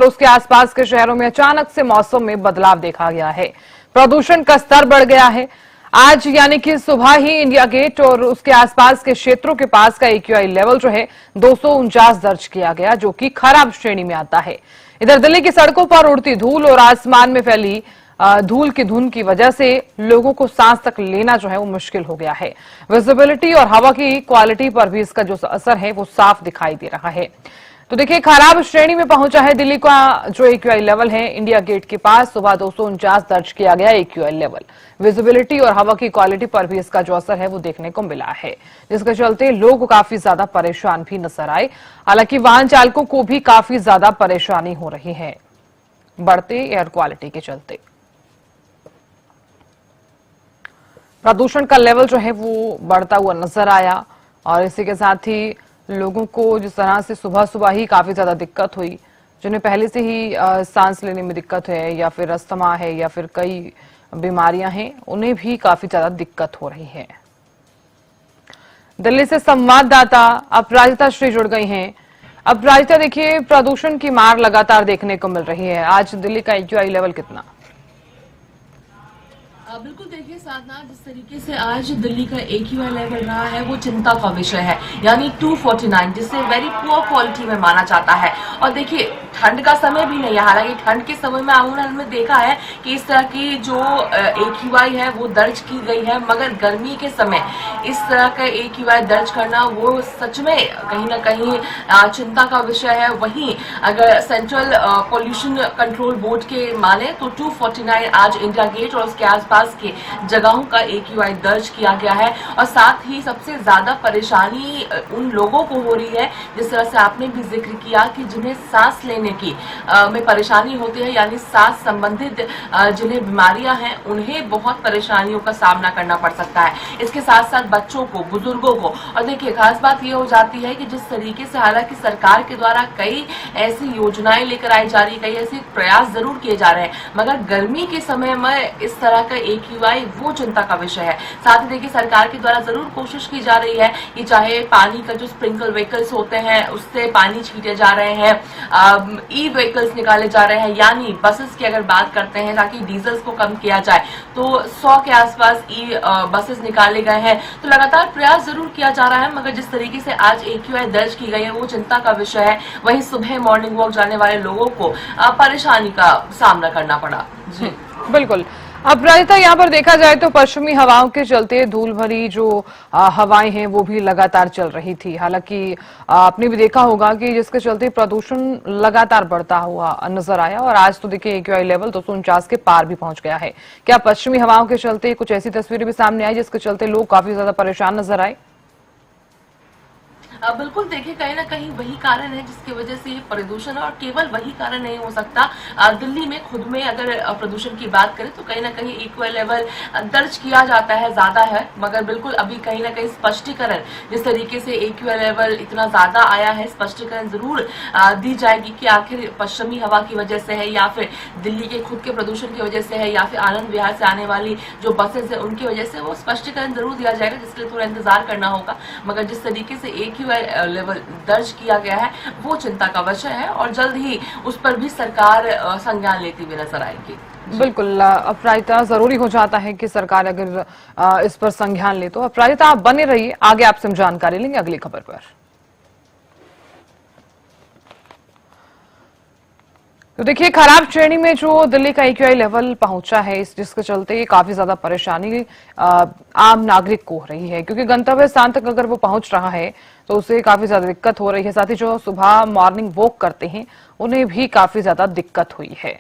और उसके आसपास के शहरों में अचानक से मौसम में बदलाव देखा गया है। प्रदूषण का स्तर बढ़ गया है। आज यानी कि सुबह ही इंडिया गेट और उसके आसपास के क्षेत्रों के पास का AQI लेवल जो है 249 दर्ज किया गया, जो कि खराब श्रेणी में आता है। इधर दिल्ली की सड़कों पर उड़ती धूल और आसमान में फैली धूल की धुंध की वजह से लोगों को सांस तक लेना जो है वो मुश्किल हो गया है। विजिबिलिटी और हवा की क्वालिटी पर भी इसका जो असर है वो साफ दिखाई दे रहा है। तो देखिए, खराब श्रेणी में पहुंचा है दिल्ली का जो AQI लेवल है। इंडिया गेट के पास सुबह 249 दर्ज किया गया AQI लेवल। विजिबिलिटी और हवा की क्वालिटी पर भी इसका जो असर है वो देखने को मिला है, जिसके चलते लोग काफी ज्यादा परेशान भी नजर आए। हालांकि वाहन चालकों को भी काफी ज्यादा परेशानी हो रही है बढ़ते एयर क्वालिटी के चलते। प्रदूषण का लेवल जो है वो बढ़ता हुआ नजर आया और इसी के साथ ही लोगों को जिस तरह से सुबह सुबह ही काफी ज्यादा दिक्कत हुई, जिन्हें पहले से ही सांस लेने में दिक्कत है या फिर अस्थमा है या फिर कई बीमारियां हैं, उन्हें भी काफी ज्यादा दिक्कत हो रही है। दिल्ली से संवाददाता अपराजिता श्री जुड़ गई हैं। अपराजिता, देखिए, प्रदूषण की मार लगातार देखने को मिल रही है। आज दिल्ली का AQI लेवल कितना? बिल्कुल, देखिए साधना, जिस तरीके से आज दिल्ली का AQI लेवल रहा है वो चिंता का विषय है, यानी 249, जिससे वेरी पुअर क्वालिटी में माना जाता है। और देखिए, ठंड का समय भी नहीं है, हालांकि ठंड के समय में हमने देखा है कि इस तरह की जो AQI है वो दर्ज की गई है, मगर गर्मी के समय इस तरह का AQI दर्ज करना वो सच में कहीं ना कहीं चिंता का विषय है। वहीं अगर सेंट्रल पोल्यूशन कंट्रोल बोर्ड के माने तो 249 आज इंडिया गेट और उसके आसपास के जगहों का AQI दर्ज किया गया है। और साथ ही सबसे ज्यादा परेशानी उन लोगों को हो रही है, जिस तरह से आपने भी जिक्र किया, कि जिन्हें सांस लेने की में परेशानी होती है, यानी सांस संबंधित जिन्हें बीमारियां हैं उन्हें बहुत परेशानियों का सामना करना पड़ सकता है। इसके साथ साथ बच्चों को, बुजुर्गों को। और देखिए, खास बात यह हो जाती है कि जिस तरीके से हालांकि सरकार के द्वारा कई ऐसी योजनाएं लेकर आई जा रही, कई ऐसे प्रयास जरूर किए जा रहे हैं, मगर गर्मी के समय में इस तरह का AQI वो चिंता का विषय है। साथ ही देखिए, सरकार के द्वारा जरूर कोशिश की जा रही है कि चाहे पानी का जो स्प्रिंकल व्हीकल्स होते हैं उससे पानी छीटे जा रहे हैं, ई-व्हीकल्स निकाले जा रहे हैं, यानी बसेस की अगर बात करते हैं ताकि डीजल्स को कम किया जाए, तो 100 के आसपास बसेस निकाले गए हैं। तो लगातार प्रयास जरूर किया जा रहा है, मगर जिस तरीके से आज AQI दर्ज की गई है वो चिंता का विषय है। वहीं सुबह मॉर्निंग वॉक जाने वाले लोगों को परेशानी का सामना करना पड़ा। जी बिल्कुल। अपराजिता, यहाँ पर देखा जाए तो पश्चिमी हवाओं के चलते धूल भरी जो हवाएं हैं वो भी लगातार चल रही थी। हालांकि आपने भी देखा होगा कि जिसके चलते प्रदूषण लगातार बढ़ता हुआ नजर आया और आज तो देखिए AQI लेवल 249 के पार भी पहुंच गया है। क्या पश्चिमी हवाओं के चलते कुछ ऐसी तस्वीरें भी सामने आई जिसके चलते लोग काफी ज्यादा परेशान नजर आए? बिल्कुल, देखिए, कहीं ना कहीं वही कारण है जिसकी वजह से ये प्रदूषण, और केवल वही कारण नहीं हो सकता। दिल्ली में खुद में अगर प्रदूषण की बात करें तो कहीं ना कहीं AQI लेवल दर्ज किया जाता है, ज्यादा है, मगर बिल्कुल अभी कहीं ना कहीं स्पष्टीकरण, जिस तरीके से AQI लेवल इतना ज्यादा आया है, स्पष्टीकरण जरूर दी जाएगी कि आखिर पश्चिमी हवा की वजह से है या फिर दिल्ली के खुद के प्रदूषण की वजह से है या फिर आनंद विहार से आने वाली जो बसेस है उनकी वजह से, वो स्पष्टीकरण जरूर दिया जाएगा, जिसके लिए थोड़ा इंतजार करना होगा। मगर जिस तरीके से AQI लेवल दर्ज किया गया है वो चिंता का विषय है और जल्द ही उस पर भी सरकार संज्ञान लेती हुई नजर आएगी। बिल्कुल अपराजिता, जरूरी हो जाता है कि सरकार अगर इस पर संज्ञान ले तो। अपराजिता, आप बने रहिए, आगे आपसे हम जानकारी लेंगे अगली खबर पर। तो देखिए, खराब श्रेणी में जो दिल्ली का AQI लेवल पहुंचा है, जिसके चलते काफी ज्यादा परेशानी आम नागरिक को हो रही है, क्योंकि गंतव्य स्थान तक अगर वो पहुंच रहा है तो उसे काफी ज्यादा दिक्कत हो रही है। साथ ही जो सुबह मॉर्निंग वॉक करते हैं उन्हें भी काफी ज्यादा दिक्कत हुई है।